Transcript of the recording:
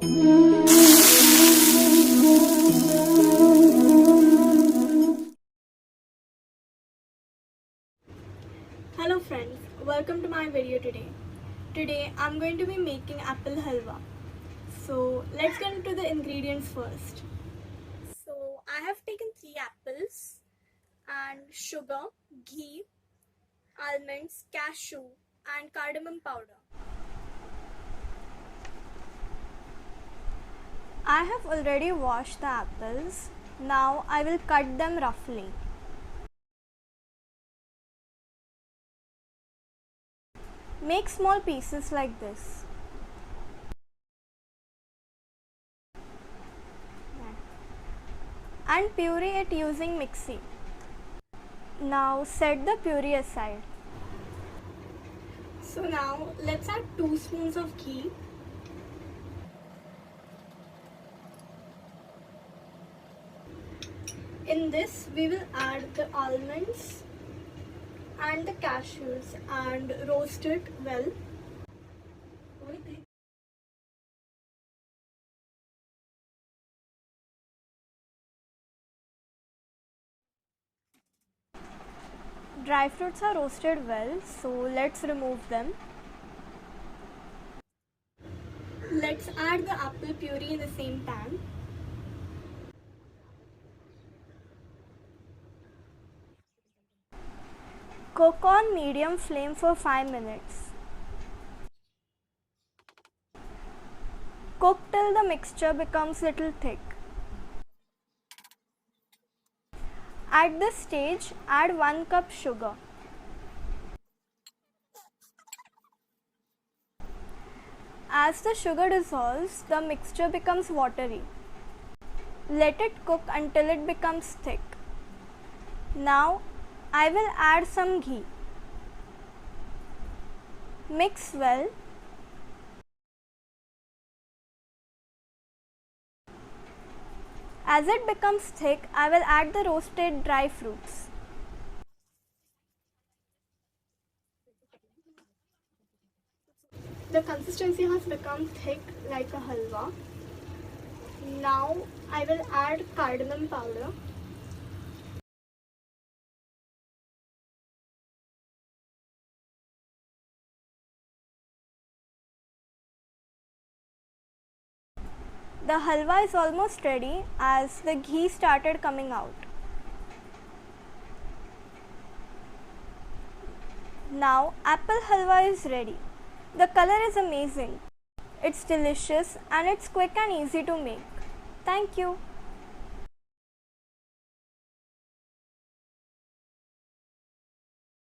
Hello friends, welcome to my video today. Today I'm going to be making apple halwa. So let's get into the ingredients first. So I have taken 3 apples and sugar, ghee, almonds, cashew and cardamom powder. I have already washed the apples. Now I will cut them roughly. Make small pieces like this. And puree it using mixie. Now set the puree aside. So now let's add 2 spoons of ghee. In this we will add the almonds and the cashews and roast it well. Dry fruits are roasted well, so let's remove them. Let's add the apple puree in the same pan. Cook on medium flame for 5 minutes. Cook till the mixture becomes little thick. At this stage, add 1 cup sugar. As the sugar dissolves, the mixture becomes watery. Let it cook until it becomes thick. Now, I will add some ghee. Mix well. As it becomes thick, I will add the roasted dry fruits. The consistency has become thick like a halwa. Now I will add cardamom powder. The halwa is almost ready as the ghee started coming out. Now apple halwa is ready. The color is amazing. It's delicious and it's quick and easy to make. Thank you.